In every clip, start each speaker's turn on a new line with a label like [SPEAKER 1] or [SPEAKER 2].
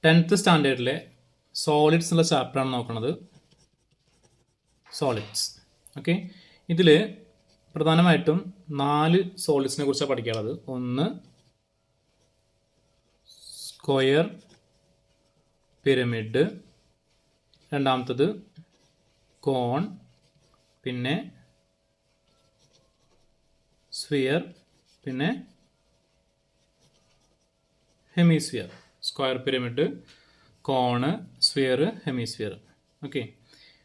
[SPEAKER 1] 10th സ്റ്റാൻഡേർഡിലെ solids ഉള്ള ചാപ്റ്ററാണ് നോക്കുന്നത്. സോളിഡ്സ്. ഓക്കെ, ഇതിൽ പ്രധാനമായിട്ടും 4 സോളിഡ്സിനെ കുറിച്ചാണ് പഠിക്കാനുള്ളത്. ഒന്ന് സ്ക്വയർ പിരമിഡ്, രണ്ടാമത്തത് കോൺ, പിന്നെ സ്ഫിയർ, പിന്നെ hemisphere. Square pyramid, cone, sphere, hemisphere. Okay,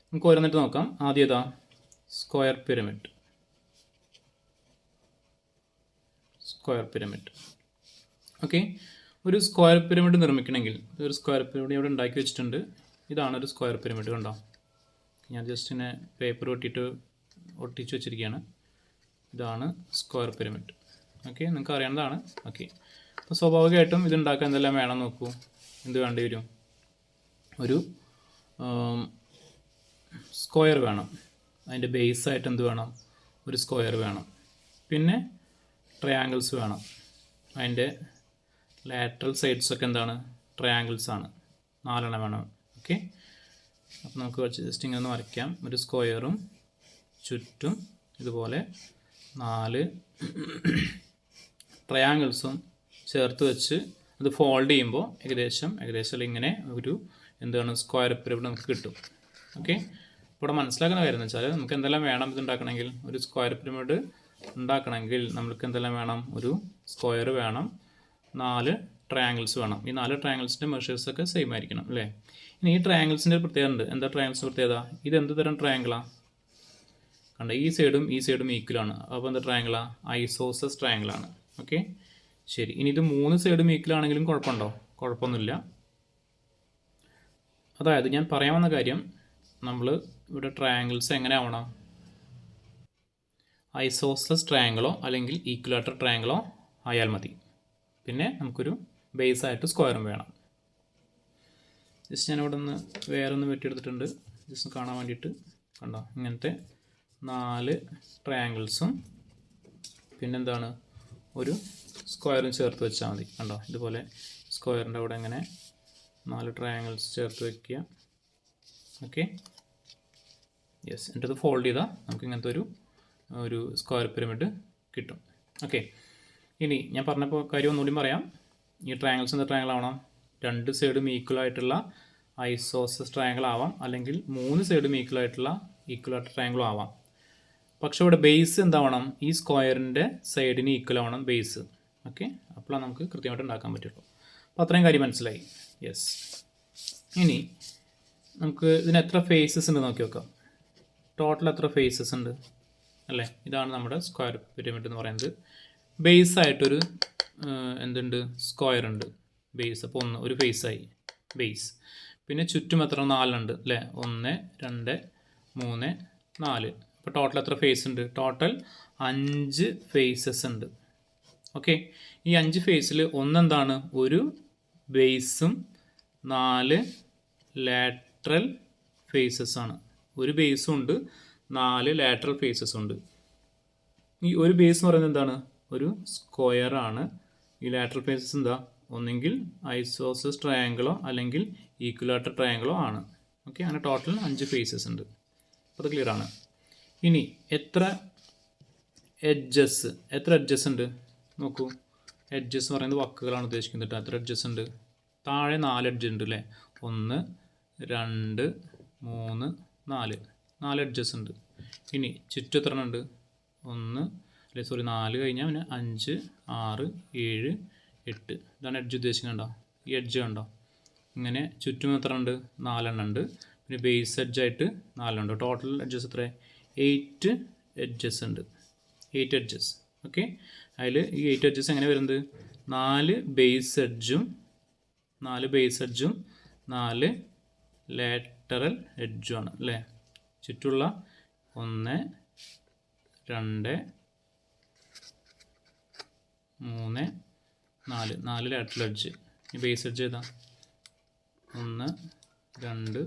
[SPEAKER 1] നമുക്ക് ഓരോന്നിട്ട് നോക്കാം. ആദ്യം ഏതാ? Square pyramid. Square pyramid. Okay, ഒരു സ്ക്വയർ പിരമിഡ് നിർമ്മിക്കണമെങ്കിൽ ഒരു സ്ക്വയർ പിരമിഡ് ഇവിടെ ഉണ്ടാക്കി വെച്ചിട്ടുണ്ട്. ഇതാണ് ഒരു സ്ക്വയർ പിരമിഡ്. കണ്ടോ, ഞാൻ ജസ്റ്റ് ഇങ്ങനെ പേപ്പർ ഒട്ടിച്ച് വെച്ചിരിക്കുകയാണ്. ഇതാണ് സ്ക്വയർ പിരമിഡ്. ഓക്കെ, നിങ്ങൾക്ക് അറിയേണ്ടതാണ്. ഓക്കെ, അപ്പോൾ സ്വാഭാവികമായിട്ടും ഇതുണ്ടാക്കാൻ എന്തെല്ലാം വേണം നോക്കൂ. എന്ത് വേണ്ടി വരും? ഒരു സ്ക്വയർ വേണം. അതിൻ്റെ ബേസായിട്ട് എന്ത് വേണം? ഒരു സ്ക്വയർ വേണം. പിന്നെ ട്രയാങ്കിൾസ് വേണം. അതിൻ്റെ ലാറ്ററൽ സൈഡ്സൊക്കെ എന്താണ്? ട്രയാങ്കിൾസ് ആണ്. 4 എണ്ണം വേണം. ഓക്കെ, അപ്പോൾ നമുക്ക് ജസ്റ്റ് ഇങ്ങനെ ഒന്ന് വരയ്ക്കാം. ഒരു സ്ക്വയറും ചുറ്റും ഇതുപോലെ 4 ട്രയാങ്കിൾസും ചേർത്ത് വെച്ച് അത് ഫോൾഡ് ചെയ്യുമ്പോൾ ഏകദേശം ഇങ്ങനെ ഒരു എന്താണ് സ്ക്വയർ പിരമിഡ് നമുക്ക് കിട്ടും. ഓക്കെ, ഇവിടെ മനസ്സിലാക്കുന്ന കാര്യം എന്ന് വെച്ചാൽ നമുക്ക് എന്തെല്ലാം വേണം ഇതുണ്ടാക്കണമെങ്കിൽ? ഒരു സ്ക്വയർ പിരമിഡ് ഉണ്ടാക്കണമെങ്കിൽ നമുക്ക് എന്തെല്ലാം വേണം? ഒരു സ്ക്വയർ വേണം, 4 ട്രയാങ്കിൾസ് വേണം. ഈ 4 ട്രയാങ്കിൾസിൻ്റെ മെഷേഴ്സൊക്കെ സെയിം ആയിരിക്കണം അല്ലേ? ഇനി ഈ ട്രയാങ്കിൾസിൻ്റെ ഒരു പ്രത്യേകത ഉണ്ട്. എന്താ ട്രയാങ്കിൾസിൻ്റെ പ്രത്യേകത? ഇത് എന്ത് തരം ട്രയാങ്കിളാണ്? കണ്ട, ഈ സൈഡും ഈക്വലാണ്. അപ്പോൾ എന്താ ട്രയാങ്കിളാണ്? ഐസോസസ് ട്രയാങ്കിളാണ്. ഓക്കെ, ശരി. ഇനി ഇത് 3 സൈഡും ഈക്വലാണെങ്കിലും കുഴപ്പമുണ്ടോ? കുഴപ്പമൊന്നുമില്ല. അതായത് ഞാൻ പറയാൻ വന്ന കാര്യം, നമ്മൾ ഇവിടെ ട്രയാങ്കിൾസ് എങ്ങനെ ആവണം? ഐസോസസ് ട്രയാങ്കിളോ അല്ലെങ്കിൽ ഈക്വലാറ്റർ ട്രയാങ്കിളോ ആയാൽ മതി. പിന്നെ നമുക്കൊരു ബേസായിട്ട് സ്ക്വയറും വേണം. ജസ്റ്റ് ഞാനിവിടെ നിന്ന് വേറെ ഒന്ന് വെട്ടിയെടുത്തിട്ടുണ്ട്, ജസ്റ്റ് കാണാൻ വേണ്ടിയിട്ട്. കണ്ടോ, ഇങ്ങനത്തെ 4 ട്രയാങ്കിൾസും പിന്നെന്താണ് ഒരു സ്ക്വയറും ചേർത്ത് വെച്ചാൽ മതി. കണ്ടോ, ഇതുപോലെ സ്ക്വയറിൻ്റെ അവിടെ ഇങ്ങനെ 4 ട്രയാങ്കിൾസ് ചേർത്ത് വയ്ക്കുക. Okay, yes. എന്നിട്ട് ഇത് ഫോൾഡ് ചെയ്താൽ നമുക്ക് ഇങ്ങനത്തെ ഒരു സ്ക്വയർ പിരമിഡ് കിട്ടും. ഓക്കെ, ഇനി ഞാൻ പറഞ്ഞപ്പോൾ കാര്യം ഒന്നുകൂടി പറയാം. ഈ ട്രയാങ്കിൾസ് എന്താ ട്രയാങ്കിൾ ആവണം? 2 സൈഡും ഈക്വൽ ആയിട്ടുള്ള ഐസോസസ് ട്രയാങ്കിൾ ആവാം, അല്ലെങ്കിൽ 3 സൈഡും ഈക്വൽ ആയിട്ടുള്ള ഈക്വലാറ്റർ ട്രയാങ്കിളും ആവാം. പക്ഷെ ഇവിടെ ബേസ് എന്താവണം? ഈ സ്ക്വയറിൻ്റെ സൈഡിന് ഈക്വൽ ആവണം ബേസ്. ഓക്കെ, അപ്പോഴാണ് നമുക്ക് കൃത്യമായിട്ട് ഉണ്ടാക്കാൻ പറ്റുള്ളൂ. അപ്പോൾ അത്രയും കാര്യം മനസ്സിലായി. യെസ്. ഇനി നമുക്ക് ഇതിന് എത്ര ഫേസസ് ഉണ്ട് നോക്കി നോക്കാം. ടോട്ടൽ എത്ര ഫേസസ് ഉണ്ട് അല്ലേ? ഇതാണ് നമ്മുടെ സ്ക്വയർ പിരമിഡ് എന്ന് പറയുന്നത്. ബേസായിട്ടൊരു എന്തുണ്ട്? സ്ക്വയർ ഉണ്ട്, ബേസ്. അപ്പോൾ ഒരു ഫേസായി ബേസ്. പിന്നെ ചുറ്റും എത്ര? 4 ഉണ്ട് അല്ലേ? 1 2 3 4. അപ്പോൾ ടോട്ടൽ എത്ര ഫേസ് ഉണ്ട്? ടോട്ടൽ 5 ഫേസസ് ഉണ്ട്. ഓക്കെ, ഈ 5 ഫേസിൽ ഒന്നെന്താണ്? ഒരു ബേസും 4 ലാറ്ററൽ ഫേസസ് ആണ്. ഒരു ബേസും ഉണ്ട്, 4 ലാറ്ററൽ ഫേസസ് ഉണ്ട്. ഈ ഒരു ബേസ് എന്ന് പറയുന്നത് എന്താണ്? ഒരു സ്ക്വയർ ആണ്. ഈ ലാറ്ററൽ ഫേസസ് എന്താ? ഒന്നെങ്കിൽ ഐസോസസ് ട്രയാങ്കിളോ അല്ലെങ്കിൽ ഈക്വലാറ്റർ ട്രയാങ്കിളോ ആണ്. ഓക്കെ, അങ്ങനെ ടോട്ടൽ 5 ഫേസസ് ഉണ്ട്. അപ്പോൾ അത് ക്ലിയർ ആണ്. ഇനി എത്ര എഡ്ജസ് ഉണ്ട് നോക്കൂ. എഡ്ജസ് എന്ന് പറയുന്നത് വക്കുകളാണ് ഉദ്ദേശിക്കുന്നത്. എത്ര എഡ്ജസ് ഉണ്ട്? താഴെ 4 എഡ്ജ് ഉണ്ട് അല്ലേ? 1 2 3 4 എഡ്ജസ് ഉണ്ട്. ഇനി ചുറ്റും എത്ര ഉണ്ട്? 4 കഴിഞ്ഞാൽ പിന്നെ 5 6 7 8. ഇതാണ് എഡ്ജ് ഉദ്ദേശിക്കുന്നുണ്ടോ? ഈ എഡ്ജ് കണ്ടോ? ഇങ്ങനെ ചുറ്റും എത്ര ഉണ്ട്? 4 എണ്ണം ഉണ്ട്. പിന്നെ ബേസ് എഡ്ജായിട്ട് 4 ഉണ്ട്. ടോട്ടൽ എഡ്ജസ് എത്ര? 8 എഡ്ജസ് ഉണ്ട്. 8 എഡ്ജസ്. ഓക്കെ, അതിൽ ഈ 8 എഡ്ജസ് എങ്ങനെ വരുന്നത്? 4 ബേസ് എഡ്ജും 4 ലാറ്ററൽ എഡ്ജുമാണ് അല്ലേ? ചുറ്റുള്ള 1 2 3 4 ലാറ്ററൽ എഡ്ജ്. ഈ ബേസ് എഡ്ജ് ഏതാ? 1 2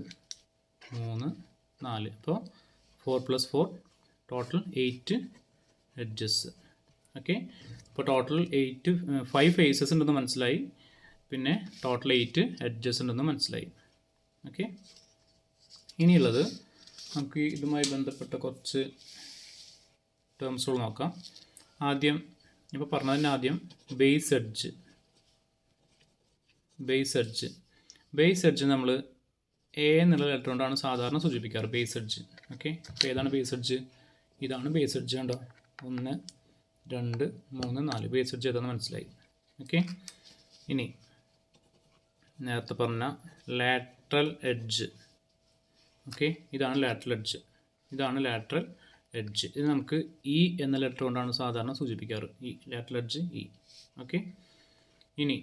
[SPEAKER 1] 3 4. അപ്പോൾ 4 + 4 ടോട്ടൽ 8 എഡ്ജസ്. ഓക്കെ, അപ്പോൾ ടോട്ടൽ 5 ഫേസസ് ഉണ്ടെന്ന് മനസ്സിലായി. പിന്നെ ടോട്ടൽ 8 എഡ്ജസ് ഉണ്ടെന്ന് മനസ്സിലായി. ഓക്കെ, ഇനിയുള്ളത് നമുക്ക് ഇതുമായി ബന്ധപ്പെട്ട കുറച്ച് ടേംസുകൾ നോക്കാം. ആദ്യം ഇപ്പോൾ പറഞ്ഞതിന് ആദ്യം ബേസ് എഡ്ജ് നമ്മൾ എ എന്നുള്ള ലെറ്റർ കൊണ്ടാണ് സാധാരണ സൂചിപ്പിക്കാറ് ബേസ് എഡ്ജ്. ഓക്കെ, അപ്പോൾ ഏതാണ് ബേസ് എഡ്ജ്? ഇതാണ് ബേസ് എഡ്ജ്. കണ്ടോ, 1 2 3 4 ബേസ് എഡ്ജ് ഏതാണെന്ന് മനസ്സിലായി. ഓക്കെ, ഇനി നേരത്തെ പറഞ്ഞ ലാറ്ററൽ എഡ്ജ്. ഓക്കെ, ഇതാണ് ലാറ്ററൽ എഡ്ജ്. ഇത് നമുക്ക് ഇ എന്ന ലെറ്റർ കൊണ്ടാണ് സാധാരണ സൂചിപ്പിക്കാറ്. ഈ ലാറ്ററൽ എഡ്ജ് ഇ. ഓക്കെ, ഇനി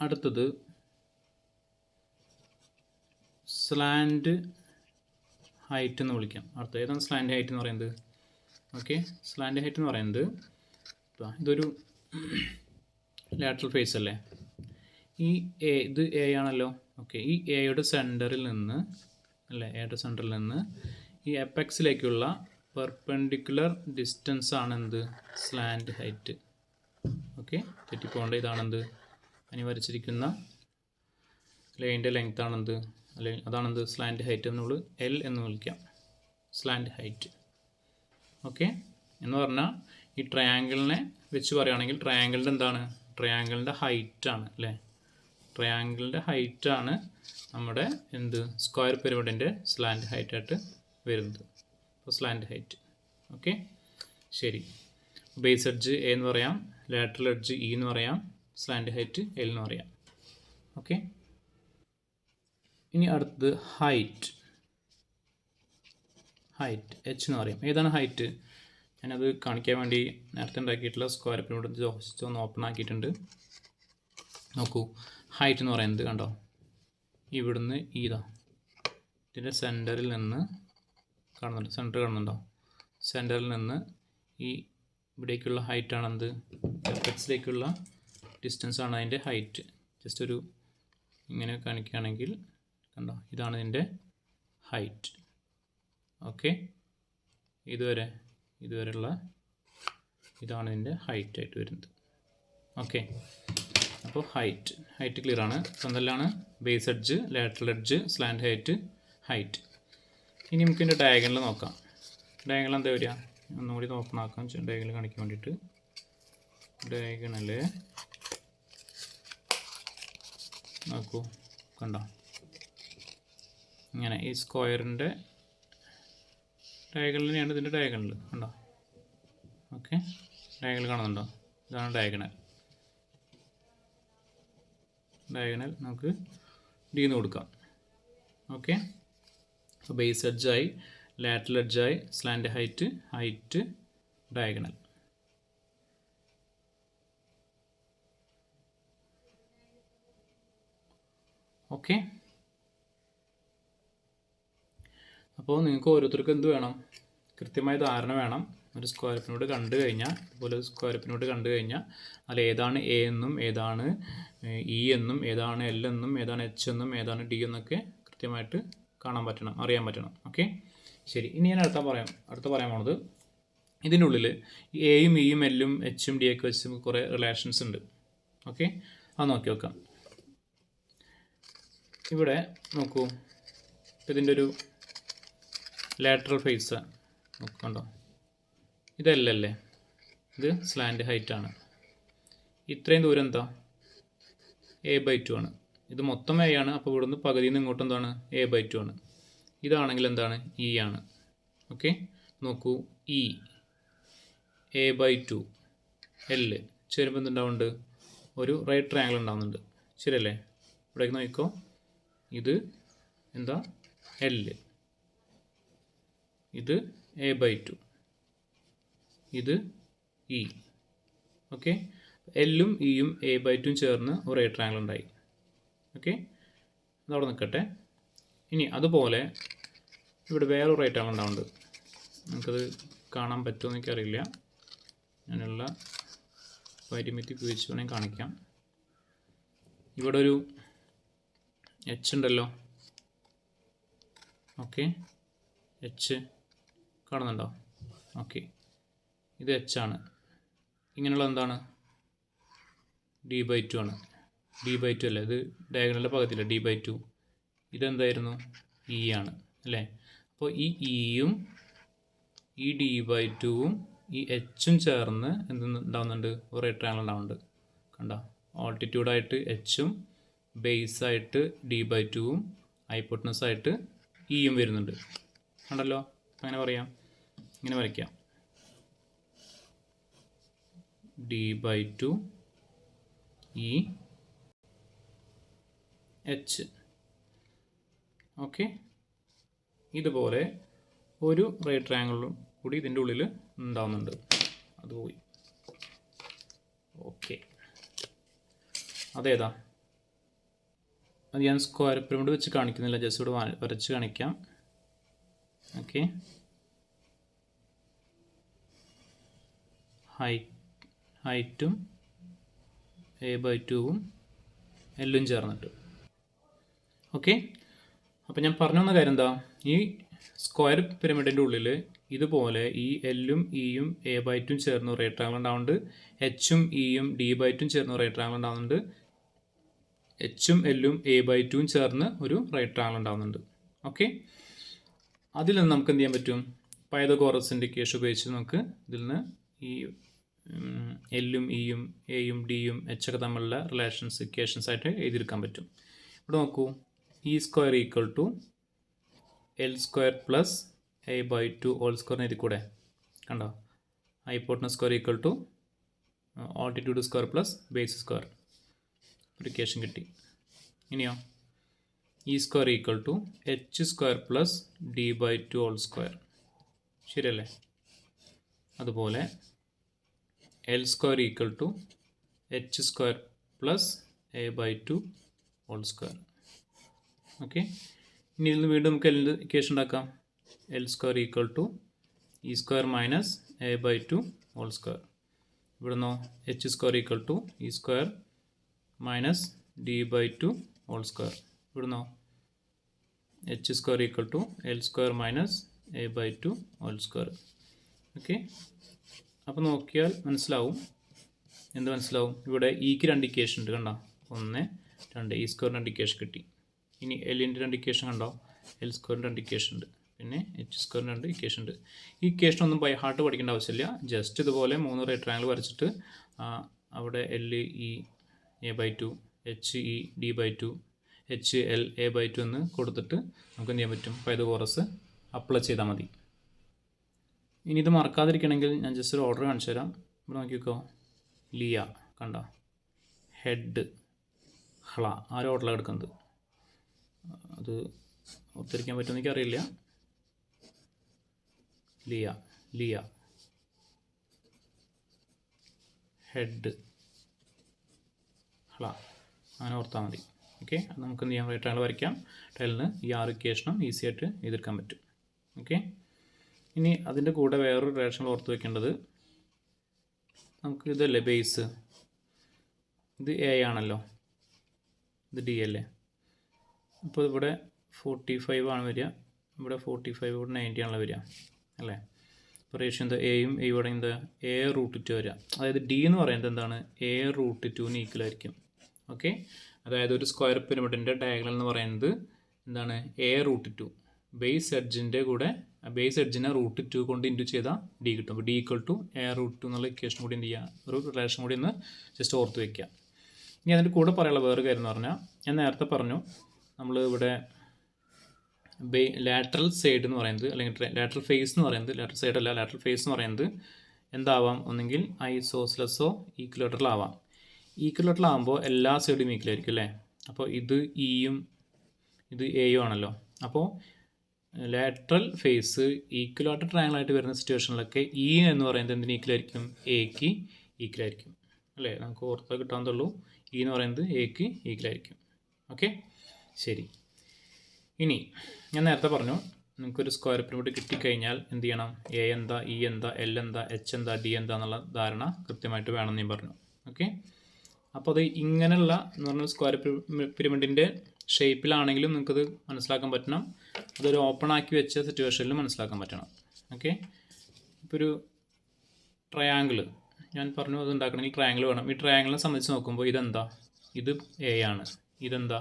[SPEAKER 1] അടുത്തത് സ്ലാൻഡ് ഹൈറ്റ് എന്ന് വിളിക്കാം. അടുത്ത ഏതാണ് സ്ലാൻഡ് ഹൈറ്റ് എന്ന് പറയുന്നത്? ഓക്കെ, സ്ലാൻഡ് ഹൈറ്റ് എന്ന് പറയുന്നത് ഇതൊരു ലാറ്ററൽ ഫേസ് അല്ലേ. ഈ എ, ഇത് എ ആണല്ലോ. ഓക്കെ, ഈ എയുടെ സെൻറ്ററിൽ നിന്ന് ഈ എപ്പെക്സിലേക്കുള്ള പെർപെൻഡിക്കുലർ ഡിസ്റ്റൻസ് ആണെന്ത്? Slant height. ഓക്കെ, തെറ്റിപ്പോകേണ്ട ഇതാണെന്ത്? അതിന് വരച്ചിരിക്കുന്ന ലൈനിൻ്റെ ലെങ്ത് ആണെന്ത്? അല്ലെങ്കിൽ അതാണെന്ത്? Slant height. നമ്മൾ എൽ എന്ന് വിളിക്കാം, സ്ലാൻഡ് ഹൈറ്റ്. ഓക്കെ, എന്ന് പറഞ്ഞാൽ ഈ ട്രയാങ്കിളിനെ വെച്ച് പറയുകയാണെങ്കിൽ ട്രയാങ്കിളിൻ്റെ എന്താണ്? ട്രയാങ്കിളിൻ്റെ ഹൈറ്റാണ് അല്ലേ. ട്രയാങ്കിളിൻ്റെ ഹൈറ്റാണ് നമ്മുടെ എന്ത്? സ്ക്വയർ പിരമിഡിൻ്റെ സ്ലാൻഡ് ഹൈറ്റായിട്ട് വരുന്നത്. അപ്പോൾ സ്ലാൻഡ് ഹൈറ്റ്. ഓക്കെ, ശരി. ബേസ് എഡ്ജ് എ എന്ന് പറയാം, ലാറ്ററൽ എഡ്ജ് ഇ എന്ന് പറയാം, സ്ലാൻഡ് ഹൈറ്റ് എൽ എന്ന് പറയാം. ഓക്കെ, ഇനി അടുത്തത് ഹൈറ്റ് എച്ച് എന്ന് പറയും. ഏതാണ് ഹൈറ്റ്? ഞാനത് കാണിക്കാൻ വേണ്ടി നേരത്തെ ഉണ്ടാക്കിയിട്ടുള്ള സ്ക്വയർ പിരമിഡ് ജസ്റ്റ് ഒന്ന് ഓപ്പൺ ആക്കിയിട്ടുണ്ട്. നോക്കൂ, ഹൈറ്റ് എന്ന് പറയുന്നത് കണ്ടോ, ഇവിടുന്ന് ഇതിൻ്റെ സെൻറ്ററിൽ നിന്ന് കാണുന്നുണ്ടോ? സെൻറ്ററിൽ നിന്ന് ഈ ഇവിടേക്കുള്ള ഹൈറ്റാണെന്ത്? എക്സിലേക്കുള്ള ഡിസ്റ്റൻസ് ആണ് അതിൻ്റെ ഹൈറ്റ്. ജസ്റ്റ് ഒരു ഇങ്ങനെ കാണിക്കുകയാണെങ്കിൽ കണ്ടോ, ഇതാണ് ഇതിൻ്റെ ഹൈറ്റ്. ഓക്കെ, ഇതുവരെയുള്ള ഇതാണ് ഇതിൻ്റെ ഹൈറ്റ് ആയിട്ട് വരുന്നത്. ഓക്കെ, അപ്പോൾ ഹൈറ്റ് ക്ലിയർ ആണ്. എന്തെല്ലാണ്? Base edge, lateral edge, slant height. ഇനി നമുക്ക് ഇതിൻ്റെ ഡയഗണൽ നോക്കാം. ഡയഗണൽ എന്താ വരിക? ഒന്നുകൂടി ഓപ്പൺ ആക്കാം ഡയഗണൽ കാണിക്കാൻ വേണ്ടിയിട്ട്. ഡയഗണൽ നോക്കൂ, കണ്ടോ, ഇങ്ങനെ ഈ സ്ക്വയറിൻ്റെ ഡയഗണൽ തന്നെയാണ് ഇതിൻ്റെ ഡയഗണൽ. കണ്ടോ? ഓക്കെ, ഡയഗണൽ കാണുന്നുണ്ടോ? ഇതാണ് ഡയഗണൽ. നമുക്ക് ഡി എന്ന് കൊടുക്കാം. ഓക്കെ, അപ്പോൾ ബേസ് എഡ്ജായി, ലാറ്ററൽ എഡ്ജായി, സ്ലാൻഡ് ഹൈറ്റ്, ഡയഗണൽ. ഓക്കെ, അപ്പോൾ നിങ്ങൾക്ക് ഓരോരുത്തർക്കും എന്ത് വേണം? കൃത്യമായ ധാരണ വേണം. ഒരു സ്ക്വയർ പിരമിഡ് കണ്ടു കഴിഞ്ഞാൽ, അതുപോലെ ഒരു സ്ക്വയർ പിരമിഡ് കണ്ടു കഴിഞ്ഞാൽ അതിൽ ഏതാണ് എ എന്നും, ഏതാണ് ഇ എന്നും, ഏതാണ് എൽ എന്നും, ഏതാണ് എച്ച് എന്നും, ഏതാണ് ഡി എന്നൊക്കെ കൃത്യമായിട്ട് അറിയാൻ പറ്റണം. ഓക്കെ, ശരി. ഇനി ഞാൻ അടുത്ത പറയാൻ പോണത്, ഇതിൻ്റെ ഉള്ളിൽ എയും ഇയും എല്ലും എച്ചും ഡി ഒക്കെ വെച്ച് കുറേ റിലേഷൻസ് ഉണ്ട്. ഓക്കെ, അത് നോക്കി നോക്കാം. ഇവിടെ നോക്കൂ, ഇതിൻ്റെ ഒരു ലാറ്ററൽ ഫേസ് നോക്കണ്ടോ, ഇത് എൽ അല്ലേ, ഇത് സ്ലാൻഡ് ഹൈറ്റാണ്. ഇത്രയും ദൂരം എന്താ? a/2 ആണ്. ഇത് മൊത്തം a ആണ്. അപ്പോൾ ഇവിടുന്ന് പകുതിയിൽ നിന്ന് ഇങ്ങോട്ട് എന്താണ്? a/2 ആണ്. ഇതാണെങ്കിൽ എന്താണ്? ഇ ആണ്. ഓക്കെ, നോക്കൂ, ഇ a/2 എൽ ചേരുമ്പോൾ എന്തുണ്ടാവുന്നുണ്ട്? ഒരു റൈറ്റ് ട്രയാങ്കിൾ ഉണ്ടാവുന്നുണ്ട്. ശരിയല്ലേ? ഇവിടേക്ക് നോക്കിക്കോ, ഇത് എന്താ? എൽ, ഇത് a/2, ഇത് ഇ. ഓക്കെ, എല്ലും ഇയും a/2 ചേർന്ന് ഒരു റൈറ്റ് ട്രയാങ്കിൾ ഉണ്ടായി. ഓക്കെ, അതവിടെ നിൽക്കട്ടെ. ഇനി അതുപോലെ ഇവിടെ വേറൊരു റൈറ്റ് ട്രയാങ്കിൾ ഉണ്ടാവുന്നുണ്ട്. നമുക്കത് കാണാൻ പറ്റുമോ എനിക്കറിയില്ല. ഞാനുള്ള പരിമിതി ഉപയോഗിച്ച് വേണമെങ്കിൽ കാണിക്കാം. ഇവിടെ ഒരു എച്ച് ഉണ്ടല്ലോ. ഓക്കെ, എച്ച് കാണുന്നുണ്ടോ? ഓക്കെ, ഇത് എച്ച് ആണ്. ഇങ്ങനെയുള്ള എന്താണ്? d/2 ആണ്. d/2 അല്ലേ, ഇത് ഡയഗണലിൻ്റെ പകുതിയില്ല, d/2. ഇതെന്തായിരുന്നു? ഇ ആണ് അല്ലേ. അപ്പോൾ ഈ ഇയും ഈ d/2ഉം ഈ എച്ചും ചേർന്ന് ഉണ്ടാവുന്നുണ്ട്, ഒരു റൈറ്റ് ട്രയാങ്കിൾ ഉണ്ടാവുന്നുണ്ട്. കണ്ട, ഓൾട്ടിറ്റ്യൂഡായിട്ട് എച്ചും ബേസായിട്ട് d/2ഉം ഹൈപ്പോട്ടനസായിട്ട് ഇയും വരുന്നുണ്ട്. കണ്ടല്ലോ, അങ്ങനെ പറയാം, ഇങ്ങനെ വരയ്ക്കാം. d/2 E H. ഓക്കെ, ഇതുപോലെ ഒരു റൈറ്റ് ട്രയാങ്കിളും കൂടി ഇതിൻ്റെ ഉള്ളിൽ ഉണ്ടാവുന്നുണ്ട്. അത് പോയി. ഓക്കെ, അതേതാ? അത് ഞാൻ സ്ക്വയർ പിരമിഡ് വെച്ച് കാണിക്കുന്നില്ല, ജസ്റ്റ് ഇവിടെ വരച്ച് കാണിക്കാം. ഓക്കെ, ഹൈറ്റും a/2ഉം എല്ലും ചേർന്നിട്ട്. ഓക്കെ, അപ്പോൾ ഞാൻ പറഞ്ഞു തന്ന കാര്യം എന്താ? ഈ സ്ക്വയർ പിരമിഡിൻ്റെ ഉള്ളിൽ ഇതുപോലെ ഈ എല്ലും ഇയും a/2ഉം ചേർന്ന് റൈറ്റ് ട്രയാങ്കിൾ ഉണ്ടാവുന്നുണ്ട്. എച്ചും ഇയും d/2ഉം ചേർന്ന് റൈറ്റ് ട്രയാങ്കിൾ ഉണ്ടാവുന്നുണ്ട്. എച്ചും എല്ലും a/2ഉം ചേർന്ന് ഒരു റൈറ്റ് ട്രയാങ്കിൾ ഉണ്ടാവുന്നുണ്ട്. ഓക്കെ, അതിൽ നിന്ന് നമുക്ക് എന്ത് ചെയ്യാൻ പറ്റും? പൈതഗോറസിൻ്റെ ഇക്വേഷൻ ഉപയോഗിച്ച് നമുക്ക് ഇതിൽ നിന്ന് ഈ എല്ലും ഇയും എയും ഡിയും എച്ചൊക്കെ തമ്മിലുള്ള റിലേഷൻസ് ഇക്വേഷൻസ് ആയിട്ട് എഴുതിയെടുക്കാൻ പറ്റും. ഇവിടെ നോക്കൂ, E square equal to L square plus a/2 whole square എഴുതി കൂടെ. കണ്ടോ, hypotenuse square equal to altitude square plus base square, ഒരു ഇക്വേഷൻ കിട്ടി. ഇനിയോ, E square equal to H square plus d/2 whole square, ശരിയല്ലേ? അതുപോലെ L square equal to H square plus a/2 whole square. Okay, ഇനി ഇതിൽ നിന്ന് വീണ്ടും നമുക്ക് എല്ലിൻ്റെ ഇക്വേഷൻ ഉണ്ടാക്കാം. L square equal to E square minus a/2 whole square. ഇവിടുന്നോ h square equal to E square minus d/2 whole square. ഇവിടുന്നോ h square equal to L square minus a/2 whole square. Okay, അപ്പോൾ നോക്കിയാൽ മനസ്സിലാവും. എന്ത് മനസ്സിലാവും? ഇവിടെ ഇക്ക് 2 equation ഉണ്ട്, കണ്ടോ, 1 2, ഇ സ്ക്വയറിന് 2 ഇക്വേഷൻ കിട്ടി. ഇനി എല്ലിൻ്റെ 2 ഇക്വേഷൻ കണ്ടോ, എൽ സ്ക്വയറിന് 2 ഇക്വേഷൻ ഉണ്ട്, പിന്നെ എച്ച് സ്ക്വയറിന് 2 ഇക്വേഷൻ ഉണ്ട്. ഈ ഇക്വേഷൻ ഒന്നും ബൈ ഹാർട്ട് പഠിക്കേണ്ട ആവശ്യമില്ല. ജസ്റ്റ് ഇതുപോലെ 3 റൈറ്റ് ട്രയാങ്കിൾ വരച്ചിട്ട് അവിടെ L E a/2, H E d/2, H L a/2 എന്ന് കൊടുത്തിട്ട് നമുക്ക് എന്ത് ചെയ്യാൻ പറ്റും? പൈതഗോറസ് അപ്ലൈ ചെയ്താൽ മതി. ഇനി ഇത് മറക്കാതിരിക്കണമെങ്കിൽ ഞാൻ ജസ്റ്റ് ഒരു ഓർഡർ കാണിച്ചു തരാം. ഇവിടെ നോക്കിക്കോ, ലിയ, കണ്ട, ഹെഡ്, ഹള, ആ ഒരു ഓർഡറിലാണ് എടുക്കുന്നത്. അത് ഒത്തിരിക്കാൻ പറ്റുമെന്ന് എനിക്കറിയില്ല. ലിയ, ഹെഡ്, ഹള, അങ്ങനെ ഓർത്താൽ മതി. ഓക്കെ, അത് നമുക്ക് എന്ത് ചെയ്യാം? റൈറ്റ് ട്രയാങ്കിൾ വരയ്ക്കാം. ടൈലിന് ഈ 6 ഇക്വേഷനും ഈസി ആയിട്ട് എഴുതിയെടുക്കാൻ പറ്റും. ഓക്കെ, ഇനി അതിൻ്റെ കൂടെ വേറൊരു റിലേഷൻ ഓർത്ത് വയ്ക്കേണ്ടത്, നമുക്ക് ഇതല്ലേ ബേസ്, ഇത് എ ആണല്ലോ, ഇത് ഡി അല്ലേ. അപ്പോൾ ഇവിടെ 45 ആണ് വരിക, ഇവിടെ 45, ഇവിടെ 90 ആണല്ലോ വരിക അല്ലേ. അപ്പോൾ റേഷ്യോ എന്താ? എയും ഇവിടെ എന്താ? a√2 വരിക. അതായത് ഡി എന്ന് പറയുന്നത് എന്താണ്? a√2ന് ഈക്വൽ ആയിരിക്കും. ഓക്കെ, അതായത് ഒരു സ്ക്വയർ പിരമിഡിൻ്റെ ഡയഗണൽ എന്ന് പറയുന്നത് എന്താണ്? a√2. ബേസ് എഡ്ജിൻ്റെ കൂടെ ബേസ് എഡ്ജിനെ √2 കൊണ്ട് ഇൻറ്റു ചെയ്താൽ ഡി കിട്ടും. അപ്പോൾ ഡി ഈക്വൽ ടു a√2 എന്നുള്ള ഇക്വേഷൻ കൂടി എന്ത് ചെയ്യുക? ഒരു റിലേഷൻ കൂടി ഒന്ന് ജസ്റ്റ് ഓർത്ത് വയ്ക്കുക. ഇനി അതിൻ്റെ കൂടെ പറയാനുള്ള വേറൊരു കാര്യം എന്ന് പറഞ്ഞാൽ, ഞാൻ നേരത്തെ പറഞ്ഞു, നമ്മൾ ഇവിടെ ലാറ്ററൽ സൈഡ് എന്ന് പറയുന്നത്, അല്ലെങ്കിൽ ലാറ്ററൽ ഫേസ് എന്ന് പറയുന്നത്, ലാറ്ററൽ സൈഡ് അല്ല, ലാറ്ററൽ ഫേസ് എന്ന് പറയുന്നത് എന്താവാം? ഒന്നെങ്കിൽ ഐസോസ്ലസോ ഈക്വലേറ്ററൽ ആവാം. ഈക്വലേറ്ററൽ ആകുമ്പോൾ എല്ലാ സൈഡും ഈക്വൽ ആയിരിക്കും അല്ലേ. അപ്പോൾ ഇത് ഇയും ഇത് എയും ആണല്ലോ. അപ്പോൾ ലാറ്ററൽ ഫേസ് ഈക്വലാറ്റർ ട്രയാങ്കിൾ ആയിട്ട് വരുന്ന സിറ്റുവേഷനിലൊക്കെ ഇ എന്ന് പറയുന്നത് എന്തിന് ഈക്വൽ ആയിരിക്കും? എക്ക് ഈക്വൽ ആയിരിക്കും അല്ലേ. നമുക്ക് ഓർത്താൽ കിട്ടാവുന്നുള്ളൂ, ഇ എന്ന് പറയുന്നത് എക്ക് ഈക്വൽ ആയിരിക്കും. ഓക്കെ, ശരി. ഇനി ഞാൻ നേരത്തെ പറഞ്ഞു, നിങ്ങൾക്കൊരു സ്ക്വയർ പിരമിഡ് കിട്ടിക്കഴിഞ്ഞാൽ എന്ത് ചെയ്യണം? എ എന്താ, ഇ എന്താ, എൽ എന്താ, എച്ച് എന്താ, ഡി എന്താ എന്നുള്ള ധാരണ കൃത്യമായിട്ട് വേണമെന്ന് ഞാൻ പറഞ്ഞു. ഓക്കെ, അപ്പോൾ അത് ഇങ്ങനെയുള്ള എന്ന് പറഞ്ഞാൽ സ്ക്വയർ പിരമിഡിൻ്റെ ഷേപ്പിലാണെങ്കിലും നിങ്ങൾക്കത് മനസ്സിലാക്കാൻ പറ്റണം. അതൊരു ഓപ്പൺ ആക്കി വെച്ച സിറ്റുവേഷനിൽ മനസ്സിലാക്കാൻ പറ്റണം. ഓക്കെ, ഇപ്പോൾ ഒരു ട്രയാങ്കിൾ ഞാൻ പറഞ്ഞു, അത് ഉണ്ടാക്കണമെങ്കിൽ ട്രയാങ്കിൾ വേണം. ഈ ട്രയാങ്കിളിനെ സംബന്ധിച്ച് നോക്കുമ്പോൾ ഇതെന്താ? ഇത് എ ആണ്. ഇതെന്താ?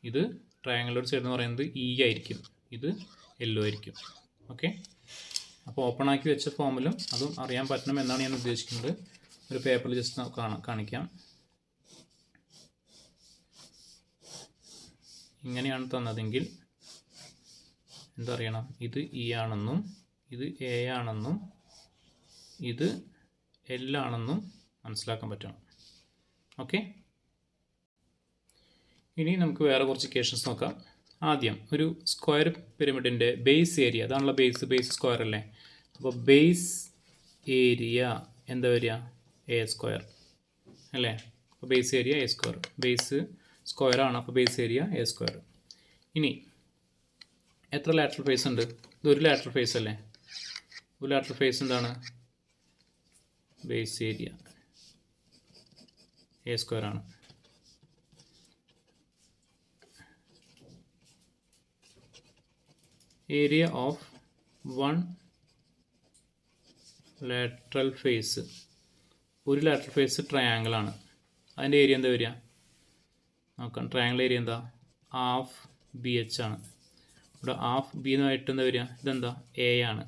[SPEAKER 1] ഇത് ട്രയാങ്കിളുടെ സൈഡ് എന്ന് പറയുന്നത് ഇ ആയിരിക്കും, ഇത് എല്ലോ ആയിരിക്കും. ഓക്കെ, അപ്പോൾ ഓപ്പൺ ആക്കി വെച്ച ഫോമിലും അതും അറിയാൻ പറ്റണം എന്നാണ് ഞാൻ ഉദ്ദേശിക്കുന്നത്. ഒരു പേപ്പറിൽ ജസ്റ്റ് കാണിക്കാം. ഇങ്ങനെയാണ് തന്നതെങ്കിൽ എന്തറിയണം? ഇത് ഇ ആണെന്നും ഇത് എ ആണെന്നും ഇത് എൽ ആണെന്നും മനസ്സിലാക്കാൻ പറ്റണം. ഓക്കെ, ഇനി നമുക്ക് വേറെ കുറച്ച് ഇക്വേഷൻസ് നോക്കാം. ആദ്യം ഒരു സ്ക്വയർ പിരമിഡിൻ്റെ ബേസ് ഏരിയ, അതാണല്ലോ ബേസ് സ്ക്വയർ അല്ലേ. അപ്പോൾ ബേസ് ഏരിയ എന്താ വരിക? എ സ്ക്വയർ അല്ലേ. അപ്പോൾ base area A square, base square ആണ്, അപ്പോൾ ബേസ് ഏരിയ എ സ്ക്വയർ. ഇനി എത്ര ലാറ്ററൽ ഫേസ് ഉണ്ട്? ഇതൊരു ലാറ്ററൽ ഫേസ് അല്ലേ. ഒരു ലാറ്ററൽ ഫേസ് എന്താണ്? ബേസ് ഏരിയ എ സ്ക്വയർ ആണ്. Area of one lateral face, ഒരു ലാറ്ററൽ ഫേസ് ട്രയാങ്കിൾ ആണ്. അതിൻ്റെ ഏരിയ എന്താ വരിക? നോക്കാം. ട്രയാങ്കിൾ ഏരിയ എന്താ? ഹാഫ് ബി എച്ച് ആണ്. ഇവിടെ ഹാഫ് ബി എന്നായിട്ട് എന്താ വരിക? ഇതെന്താ? എ ആണ്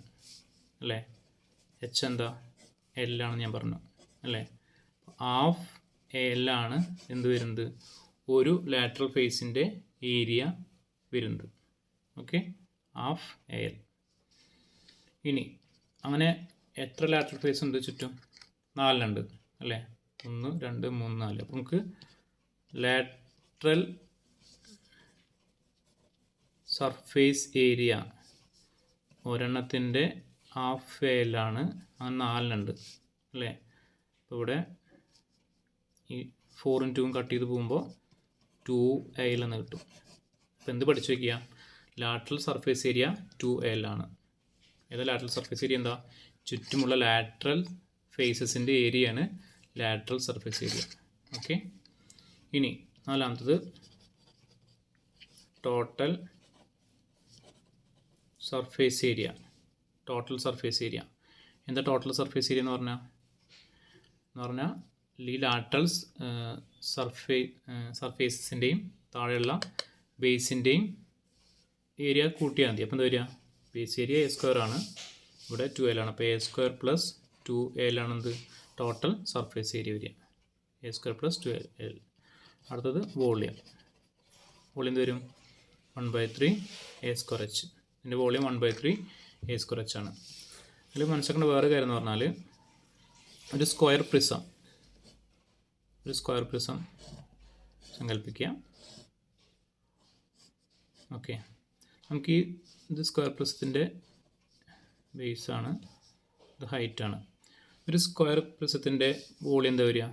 [SPEAKER 1] അല്ലേ. എച്ച് എന്താ? എൽ ആണെന്ന് ഞാൻ പറഞ്ഞു അല്ലേ. ഹാഫ് എൽ ആണ് എന്ത് വരുന്നത്? ഒരു ലാറ്ററൽ ഫേസിൻ്റെ ഏരിയ വരുന്നത്. Okay, half L. ഇനി അങ്ങനെ എത്ര ലാറ്ററൽ ഫേസ് ഉണ്ട് ചുറ്റും? 4 ഉണ്ട് അല്ലേ. 1 2 3 4. അപ്പോൾ നമുക്ക് ലാറ്ററൽ സർഫേസ് ഏരിയ ഒരെണ്ണത്തിൻ്റെ ഹാഫ് എല്ലാണ്, അങ്ങനെ 4 ഉണ്ട് അല്ലേ. അപ്പോൾ ഇവിടെ ഈ 4ഉം 2ഉം കട്ട് ചെയ്ത് പോകുമ്പോൾ 2L എന്ന് കിട്ടും. അപ്പോൾ എന്ത് പഠിച്ചു വയ്ക്കുക? ലാറ്ററൽ സർഫേസ് ഏരിയ 2L ആണ്. ഏതാ ലാറ്ററൽ സർഫേസ് ഏരിയ? എന്താ? ചുറ്റുമുള്ള ലാറ്ററൽ ഫേസസിൻ്റെ ഏരിയയാണ് ലാറ്ററൽ സർഫേസ് ഏരിയ. ഓക്കെ, ഇനി നാലാമത്തത് total surface area. Total surface area എന്താ? ടോട്ടൽ സർഫേസ് ഏരിയ എന്ന് പറഞ്ഞാൽ ഈ ലാറ്ററൽ സർഫേസിൻ്റെയും താഴെയുള്ള ബേസിൻ്റെയും ഏരിയ കൂട്ടിയാൽ മതി. അപ്പോൾ എന്താ വരിക? ബേസ് ഏരിയ എ സ്ക്വയർ ആണ്, ഇവിടെ 2L ആണ്. അപ്പോൾ എ സ്ക്വയർ പ്ലസ് 2L ആണെന്ത്? ടോട്ടൽ സർഫേസ് ഏരിയ വരിക. A square plus 2L. അടുത്തത് വോളിയം. വോളിയം എന്ത് വരും? 1/3 എ സ്ക്വയർ എച്ച്. ഇതിൻ്റെ വോളിയം 1/3 എ സ്ക്വയർ എച്ച് ആണ്. അതിൽ മനസ്സിലാക്കേണ്ട വേറെ കാര്യം എന്ന് പറഞ്ഞാൽ ഒരു സ്ക്വയർ പ്രിസം സങ്കല്പിക്കുക. ഓക്കെ, നമുക്ക് ഇത് സ്ക്വയർ പ്രിസത്തിൻ്റെ ബേസാണ്, ഇത് ഹൈറ്റാണ്. ഒരു സ്ക്വയർ പ്രിസത്തിൻ്റെ വോളിയം എന്താ വരിക?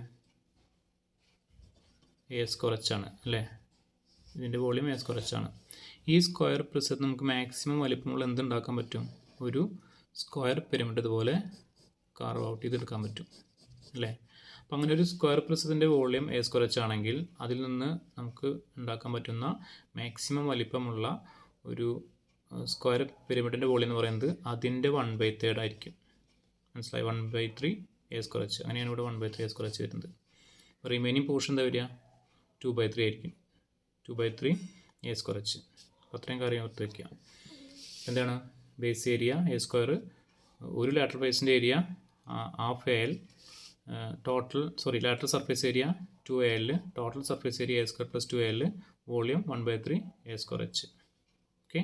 [SPEAKER 1] എ സ്ക്വയർ എച്ച് ആണ് അല്ലേ. ഇതിൻ്റെ വോളിയം എ സ്ക്വയർ എച്ച് ആണ്. ഈ സ്ക്വയർ പ്രിസത്തിൽ നമുക്ക് മാക്സിമം വലിപ്പമുള്ള എന്തുണ്ടാക്കാൻ പറ്റും? ഒരു സ്ക്വയർ പിരമിഡ് ഇതുപോലെ കാർവ് ഔട്ട് ചെയ്തെടുക്കാൻ പറ്റും അല്ലേ. അപ്പം അങ്ങനെ ഒരു സ്ക്വയർ പ്രിസത്തിൻ്റെ വോളിയം എ സ്ക്വയർ എച്ച് ആണെങ്കിൽ അതിൽ നിന്ന് നമുക്ക് ഉണ്ടാക്കാൻ പറ്റുന്ന മാക്സിമം വലിപ്പമുള്ള ഒരു സ്ക്വയർ പിരമിഡിൻ്റെ വോളിയം എന്ന് പറയുന്നത് അതിൻ്റെ 1/3 ആയിരിക്കും. മനസ്സിലായി? 1/3 എ സ്ക്വയർ എച്ച്. അങ്ങനെയാണ് ഇവിടെ 1/3 എ സ്ക്വയർ എച്ച് വരുന്നത്. റിമൈനിങ് പോർഷൻ എന്താ വരിക? 2/3 ആയിരിക്കും. 2/3 എ സ്ക്വയർ എച്ച്. അപ്പോൾ അത്രയും കാര്യം ഓർത്ത് വയ്ക്കുക. എന്താണ്? ബേസ് ഏരിയ എ സ്ക്വയർ, ഒരു ലാറ്ററൽ ഫേസിൻ്റെ area half l, lateral surface area 2L, total surface area A square plus 2L, volume 1/3 a square h. Okay,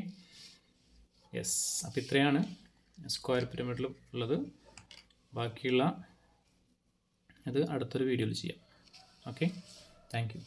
[SPEAKER 1] yes. അപ്പോൾ ഇത്രയാണ് സ്ക്വയർ പിരമിഡിൽ ഉള്ളത്. ബാക്കിയുള്ള അത് അടുത്തൊരു വീഡിയോയിൽ ചെയ്യാം. Okay, thank you.